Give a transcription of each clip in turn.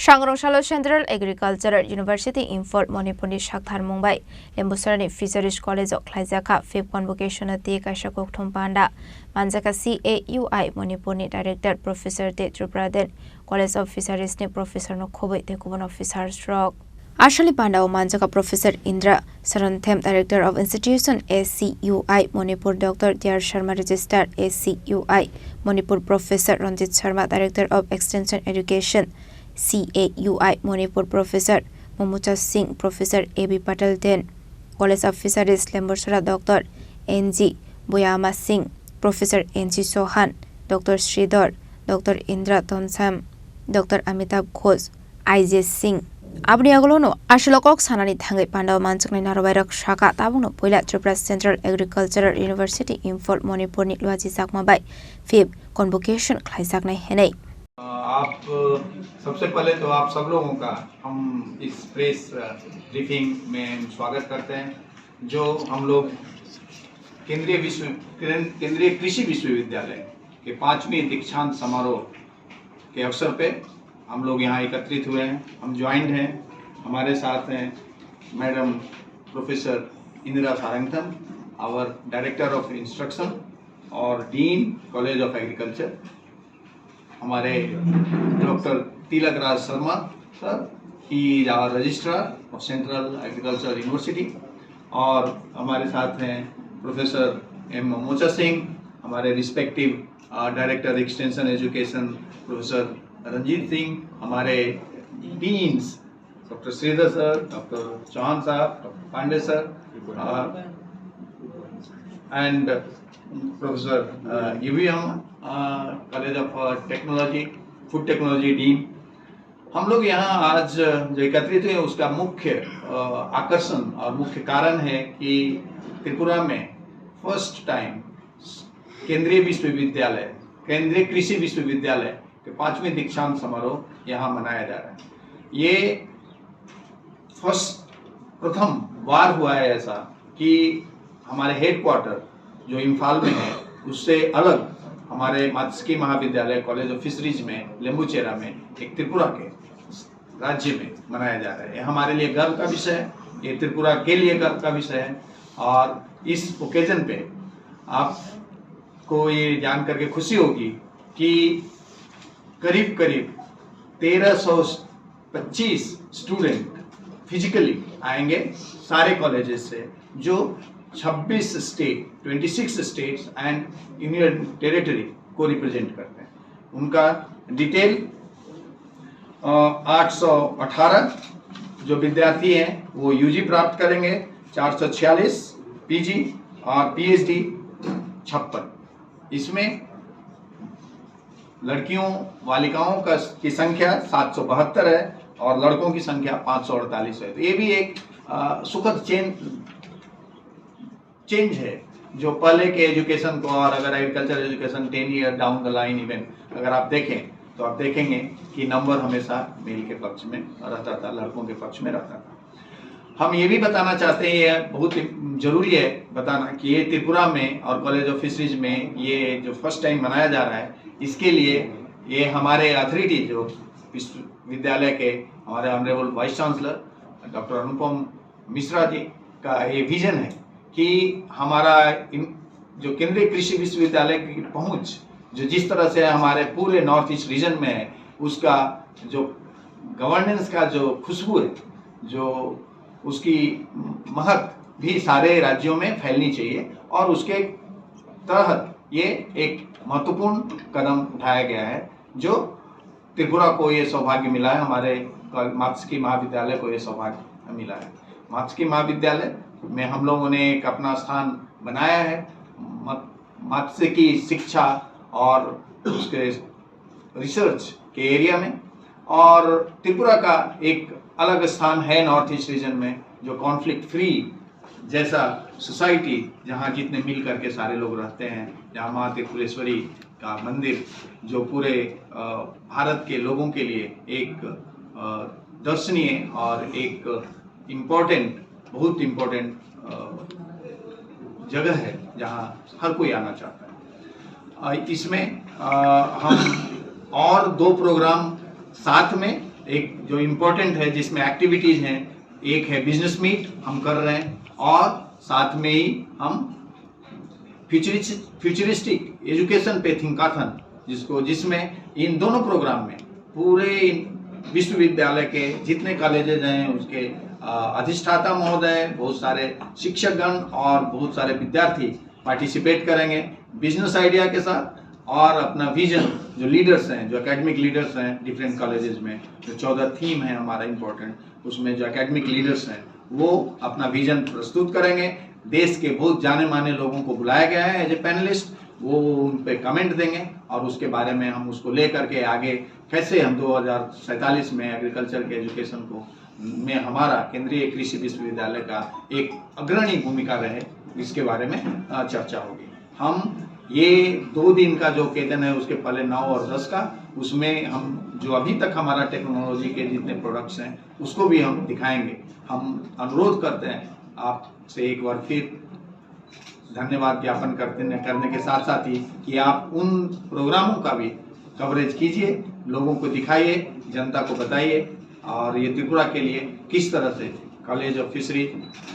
सांग्रंशालो central agricultural university Imphal मणिपुरनि साकथार मुंबाई लेम्बुसरानि फिशरिज कॉलेज ख्लाइजाखा फिफ्थ कन्वोकेशन ती काइसा कोकथुम पांडा मानजाका CAUI मणिपुरनि डायरेक्टर प्रोफेसर ते त्रिपुरादेन कॉलेज ऑफ फिशरिज ने प्रोफेसर नो खोबै ते गुबुन ऑफिसर्स रॉक आशली पांडा मानजाका professor Indra Sarangthem director of institution ACUI Manipur doctor T R Sharma registrar ACUI Manipur professor Ranjit Sharma director of extension education CAUI Manipur professor Momucha Singh professor AB Patel देन college of fisheries Lembucherra doctor NG बोयामा Singh professor NG Chauhan doctor Sridhar doctor Indra तोनसाम डॉक्टर अमिताभ घोष IJ सिंह आबनि आगोलोनो आशलকক सानानि थांगै पांडाव मानसकनि नारबायरक शाखा ताबुनो पहिला Tripura central agricultural university Imphal मणिपुरनि लुवाजी साकमाबाय फिफ्थ कन्वोकेशन ख्लाइजाकनाय हेनै आप सबसे पहले तो आप सब लोगों का हम इस प्रेस ब्रीफिंग में स्वागत करते हैं जो हम लोग केंद्रीय कृषि विश्वविद्यालय के 5वीं दीक्षांत समारोह के अवसर पे हम लोग यहाँ एकत्रित हुए हैं। हम ज्वाइंट हैं, हमारे साथ हैं madam professor Indira Sarangthem, our director of instruction और डीन कॉलेज ऑफ एग्रीकल्चर, हमारे doctor Tilak Raj Sharma sir, he is our registrar of central agriculture university, और हमारे साथ हैं प्रोफेसर M मोमुचा सिंह, हमारे respective director extension education professor Ranjeet Singh, हमारे deans doctor Sridhar sir, doctor Chauhan साहब, doctor Pandey sir, and professor UVM college of technology food technology dean. हम लोग यहाँ आज जो एकत्रित हुए उसका मुख्य आकर्षण और मुख्य कारण है कि त्रिपुरा में फर्स्ट टाइम केंद्रीय कृषि विश्वविद्यालय के 5वें दीक्षांत समारोह यहाँ मनाया जा रहा है। ये प्रथम बार हुआ है ऐसा कि हमारे हेडक्वार्टर जो इम्फाल में है उससे अलग हमारे मात्स्यकी महाविद्यालय कॉलेज ऑफ फिशरीज में लेम्बुचेरा में एक त्रिपुरा के राज्य में मनाया जा रहा है। ये हमारे लिए गर्व का विषय है, ये त्रिपुरा के लिए गर्व का विषय है। और इस ओकेजन पे आपको ये जान करके खुशी होगी कि करीब 1325 स्टूडेंट फिजिकली आएंगे सारे कॉलेजेस से, जो 26 स्टेट्स एंड यूनियन टेरिटरी को रिप्रेजेंट करते हैं। उनका डिटेल 818 जो विद्यार्थी हैं वो UG प्राप्त करेंगे, 446 PG और PhD 56। इसमें लड़कियों बालिकाओं की संख्या 772 है और लड़कों की संख्या 548 है। तो ये भी एक सुखद चेंज है जो पहले के एजुकेशन को, और अगर agriculture education 10 year down the line even अगर आप देखें तो आप देखेंगे कि नंबर हमेशा मेल के पक्ष में रहता था, लड़कों के पक्ष में रहता था। हम ये भी बताना चाहते हैं, ये बहुत जरूरी है बताना कि ये त्रिपुरा में और कॉलेज ऑफ फिशरीज में ये जो फर्स्ट टाइम मनाया जा रहा है, इसके लिए ये हमारे अथॉरिटी जो विश्वविद्यालय के हमारे honourable vice chancellor doctor Anupam Mishra ji का ये विजन है कि हमारा जो केंद्रीय कृषि विश्वविद्यालय की पहुंच जो जिस तरह से हमारे पूरे नॉर्थ ईस्ट रीजन में है, उसका जो गवर्नेंस का जो खुशबू है, जो उसकी महक भी सारे राज्यों में फैलनी चाहिए, और उसके तहत ये एक महत्वपूर्ण कदम उठाया गया है जो त्रिपुरा को ये सौभाग्य मिला है, हमारे मात्स्यकी महाविद्यालय को ये सौभाग्य मिला है। मात्स्यकी महाविद्यालय में हम लोगों ने एक अपना स्थान बनाया है मात्स्यकी शिक्षा और उसके रिसर्च के एरिया में, और त्रिपुरा का एक अलग स्थान है नॉर्थ ईस्ट रीजन में जो कॉन्फ्लिक्ट फ्री जैसा सोसाइटी, जहाँ जितने मिल करके सारे लोग रहते हैं, जहाँ माँ त्रिपुरेश्वरी का मंदिर जो पूरे भारत के लोगों के लिए एक दर्शनीय और एक बहुत इम्पोर्टेंट जगह है जहाँ हर कोई आना चाहता है। इसमें हम और 2 प्रोग्राम साथ में एक जो इम्पोर्टेंट है जिसमें एक्टिविटीज़ हैं, एक है बिजनेस मीट हम कर रहे हैं और साथ में ही हम फ्यूचरिस्टिक एजुकेशन पे थिंकाथन जिसमें इन दोनों प्रोग्राम में पूरे विश्वविद्यालय के जितने कॉलेजेज हैं उसके अधिष्ठाता महोदय, बहुत सारे शिक्षकगण और बहुत सारे विद्यार्थी पार्टिसिपेट करेंगे बिजनेस आइडिया के साथ और अपना विजन जो लीडर्स हैं, जो एकेडमिक लीडर्स हैं डिफरेंट कॉलेजेस में, जो 14 थीम है हमारा इम्पोर्टेंट, उसमें जो एकेडमिक लीडर्स हैं वो अपना विजन प्रस्तुत करेंगे। देश के बहुत जाने माने लोगों को बुलाया गया है एज ए पैनलिस्ट, वो उन पे कमेंट देंगे और उसके बारे में हम उसको लेकर के आगे कैसे हम 2047 में एग्रीकल्चर के एजुकेशन को में हमारा केंद्रीय कृषि विश्वविद्यालय का एक अग्रणी भूमिका रहे, इसके बारे में चर्चा होगी। हम ये 2 दिन का जो केतन है उसके पहले 9 और 10 का, उसमें हम जो अभी तक हमारा टेक्नोलॉजी के जितने प्रोडक्ट्स हैं उसको भी हम दिखाएंगे। हम अनुरोध करते हैं आपसे एक बार फिर धन्यवाद ज्ञापन करने के साथ साथ ही कि आप उन प्रोग्रामों का भी कवरेज कीजिए, लोगों को दिखाइए, जनता को बताइए और ये त्रिपुरा के लिए किस तरह से college of fishery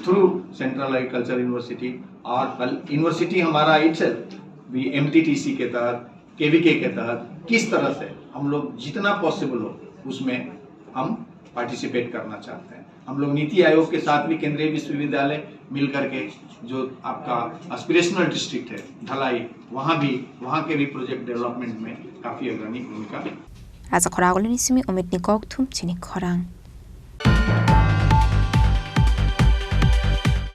through central agriculture university और यूनिवर्सिटी हमारा इटसेल्फ भी MTTC के तहत, KVK के तहत किस तरह से हम लोग जितना पॉसिबल हो उसमें हम पार्टिसिपेट करना चाहते हैं। हम लोग नीति आयोग के साथ भी केंद्रीय विश्वविद्यालय मिल करके जो आपका एस्पिरेशनल डिस्ट्रिक्ट है ढलाई, वहाँ के भी प्रोजेक्ट डेवलपमेंट में काफ़ी अग्रणी भूमिका। राजा खरागोलनि सिमी अमित निकॉक थुम चिनी खरांग।